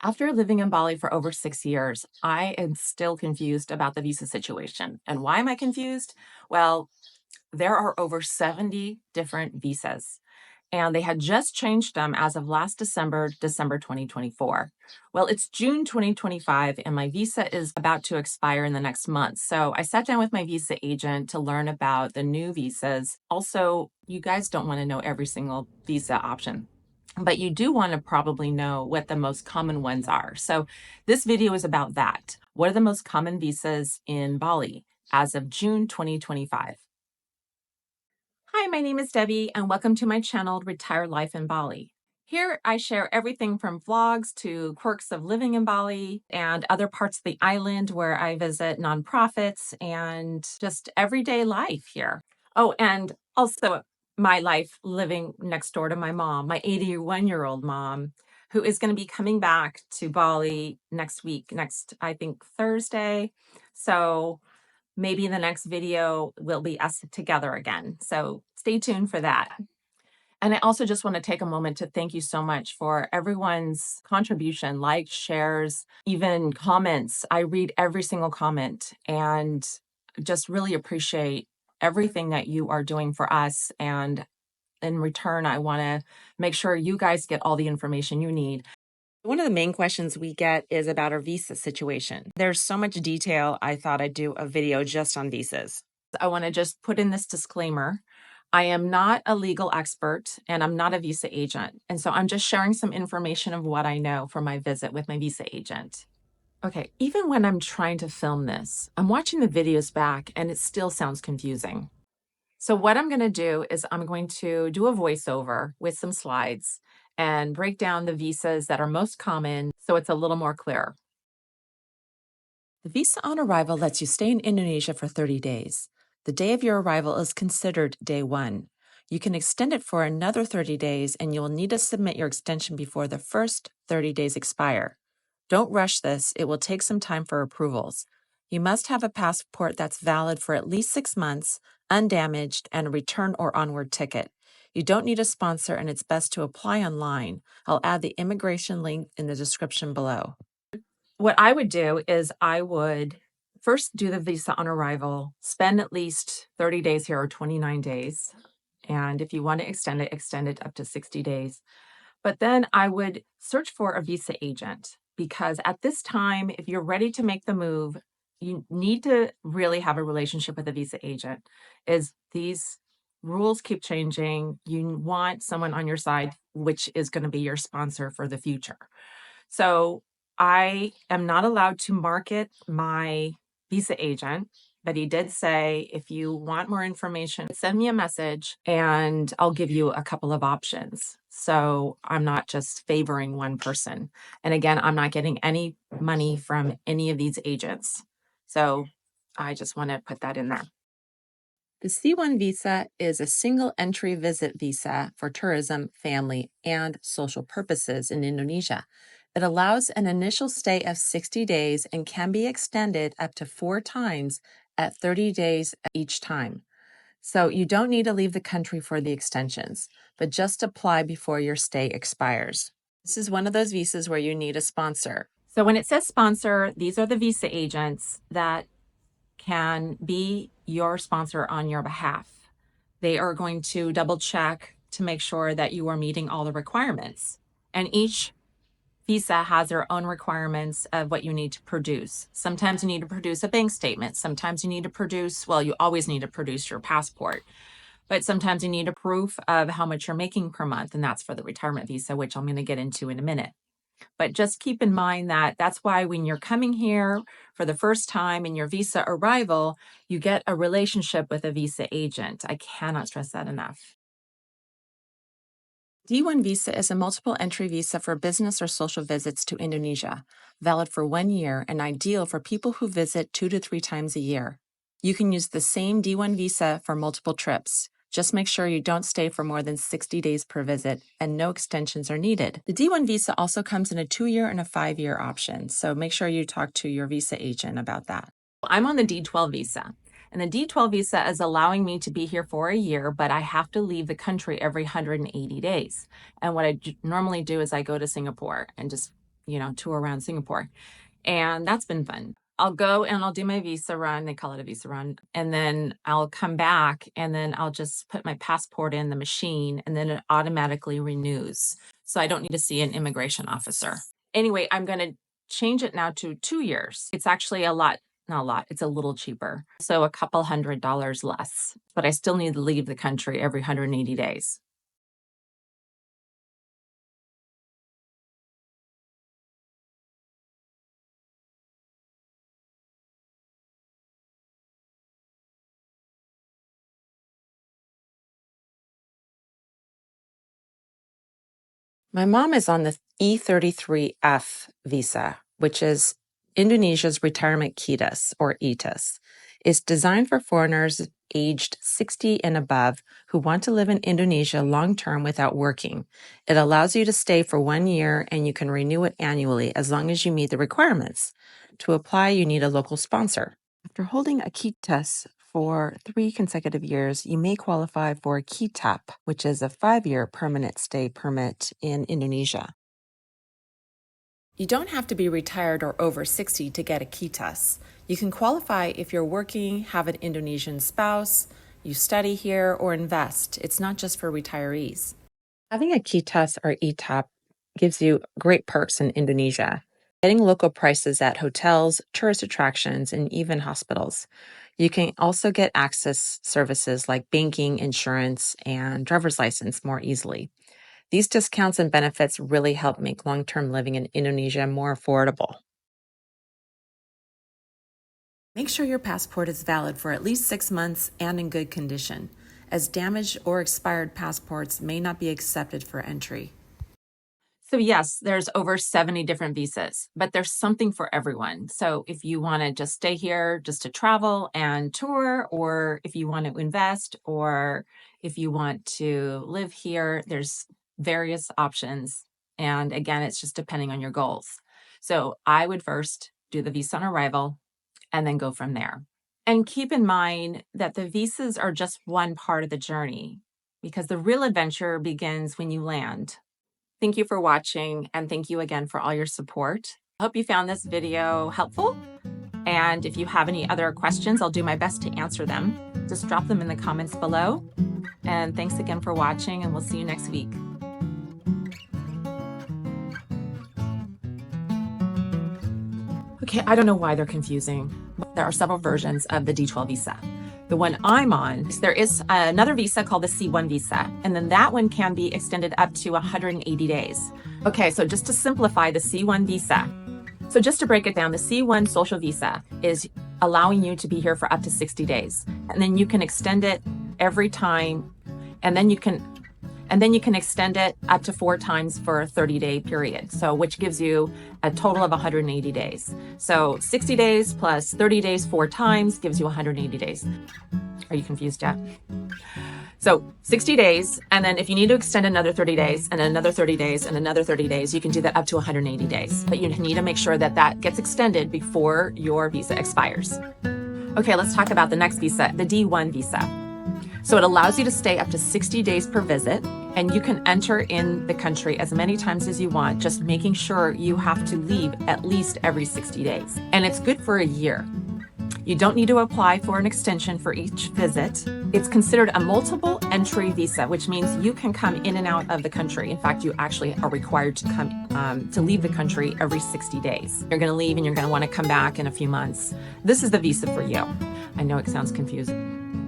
After living in Bali for over 6 years, I am still confused about the visa situation. And why am I confused? Well, there are over 70 different visas, and they had just changed them as of last December 2024. Well, it's June 2025, and my visa is about to expire in the next month. So I sat down with my visa agent to learn about the new visas. Also, you guys don't want to know every single visa option, but you do want to probably know what the most common ones are. So this video is about that. What are the most common visas in Bali as of June 2025? Hi, my name is Debbie, and welcome to my channel, Retired Life in Bali. Here, I share everything from vlogs to quirks of living in Bali and other parts of the island where I visit nonprofits and just everyday life here. Oh, and also my life living next door to my mom, my 81-year-old mom, who is going to be coming back to Bali next week, I think, Thursday. So maybe in the next video, we'll be us together again. So stay tuned for that. And I also just want to take a moment to thank you so much for everyone's contribution, likes, shares, even comments. I read every single comment and just really appreciate everything that you are doing for us. And in return, I want to make sure you guys get all the information you need. One of the main questions we get is about our visa situation. There's so much detail, I thought I'd do a video just on visas. I want to just put in this disclaimer. I am not a legal expert and I'm not a visa agent. And so I'm just sharing some information of what I know from my visit with my visa agent. Okay, even when I'm trying to film this, I'm watching the videos back and it still sounds confusing. So what I'm going to do is I'm going to do a voiceover with some slides and break down the visas that are most common so it's a little more clear. The visa on arrival lets you stay in Indonesia for 30 days. The day of your arrival is considered day 1. You can extend it for another 30 days and you will need to submit your extension before the first 30 days expire. Don't rush this, it will take some time for approvals. You must have a passport that's valid for at least 6 months, undamaged, and a return or onward ticket. You don't need a sponsor and it's best to apply online. I'll add the immigration link in the description below. What I would do is I would first do the visa on arrival, spend at least 30 days here or 29 days. And if you want to extend it up to 60 days. But then I would search for a visa agent because at this time, if you're ready to make the move, you need to really have a relationship with a visa agent. Is these rules keep changing. You want someone on your side, which is going to be your sponsor for the future. So I am not allowed to market my visa agent, but he did say, if you want more information, send me a message and I'll give you a couple of options. So I'm not just favoring one person. And again, I'm not getting any money from any of these agents. So I just want to put that in there. The C1 visa is a single entry visit visa for tourism, family, and social purposes in Indonesia. It allows an initial stay of 60 days and can be extended up to 4 times at 30 days each time. So you don't need to leave the country for the extensions, but just apply before your stay expires. This is one of those visas where you need a sponsor. So when it says sponsor, these are the visa agents that can be your sponsor on your behalf. They are going to double check to make sure that you are meeting all the requirements. And each visa has their own requirements of what you need to produce. Sometimes you need to produce a bank statement. Sometimes you need to produce, well, you always need to produce your passport. But sometimes you need a proof of how much you're making per month, and that's for the retirement visa, which I'm going to get into in a minute. But just keep in mind that that's why when you're coming here for the first time in your visa arrival, you get a relationship with a visa agent. I cannot stress that enough. D1 visa is a multiple entry visa for business or social visits to Indonesia, valid for 1 year and ideal for people who visit 2 to 3 times a year. You can use the same D1 visa for multiple trips. Just make sure you don't stay for more than 60 days per visit and no extensions are needed. The D1 visa also comes in a 2-year and a 5-year option, so make sure you talk to your visa agent about that. I'm on the D12 visa, and the D12 visa is allowing me to be here for a year, but I have to leave the country every 180 days. And what I normally do is I go to Singapore and just tour around Singapore. And that's been fun. I'll go and I'll do my visa run. They call it a visa run. And then I'll come back and then I'll just put my passport in the machine and then it automatically renews. So I don't need to see an immigration officer. Anyway, I'm going to change it now to 2 years. It's actually not a lot, it's a little cheaper. So a couple $100 less, but I still need to leave the country every 180 days. My mom is on the E33F visa, which is Indonesia's retirement KITAS or ETAS. It's designed for foreigners aged 60 and above who want to live in Indonesia long-term without working. It allows you to stay for 1 year and you can renew it annually as long as you meet the requirements. To apply, you need a local sponsor. After holding a KITAS for 3 consecutive years, you may qualify for a KITAP, which is a 5-year permanent stay permit in Indonesia. You don't have to be retired or over 60 to get a KITAS. You can qualify if you're working, have an Indonesian spouse, you study here, or invest. It's not just for retirees. Having a KITAS or ETAP gives you great perks in Indonesia. Getting local prices at hotels, tourist attractions, and even hospitals. You can also get access services like banking, insurance, and driver's license more easily. These discounts and benefits really help make long-term living in Indonesia more affordable. Make sure your passport is valid for at least 6 months and in good condition, as damaged or expired passports may not be accepted for entry. So yes, there's over 70 different visas, but there's something for everyone. So if you want to just stay here just to travel and tour, or if you want to invest, or if you want to live here, there's various options. And again, it's just depending on your goals. So I would first do the visa on arrival and then go from there. And keep in mind that the visas are just one part of the journey because the real adventure begins when you land. Thank you for watching, and thank you again for all your support. I hope you found this video helpful, and if you have any other questions, I'll do my best to answer them. Just drop them in the comments below, and thanks again for watching, and we'll see you next week. Okay, I don't know why they're confusing. There are several versions of the D12 visa. The one I'm on, there is another visa called the C1 visa, and then that one can be extended up to 180 days. Okay, so just to simplify the C1 visa. So just to break it down, the C1 social visa is allowing you to be here for up to 60 days. And then you can extend it every time, and then you can extend it up to 4 times for a 30-day period. So which gives you a total of 180 days. So 60 days plus 30 days 4 times gives you 180 days. Are you confused yet? So 60 days, and then if you need to extend another 30 days and another 30 days and another 30 days, you can do that up to 180 days. But you need to make sure that that gets extended before your visa expires. Okay, let's talk about the next visa, the D1 visa. So it allows you to stay up to 60 days per visit, and you can enter in the country as many times as you want, just making sure you have to leave at least every 60 days. And it's good for a year. You don't need to apply for an extension for each visit. It's considered a multiple entry visa, which means you can come in and out of the country. In fact, you actually are required to leave the country every 60 days. You're going to leave and you're going to want to come back in a few months. This is the visa for you. I know it sounds confusing.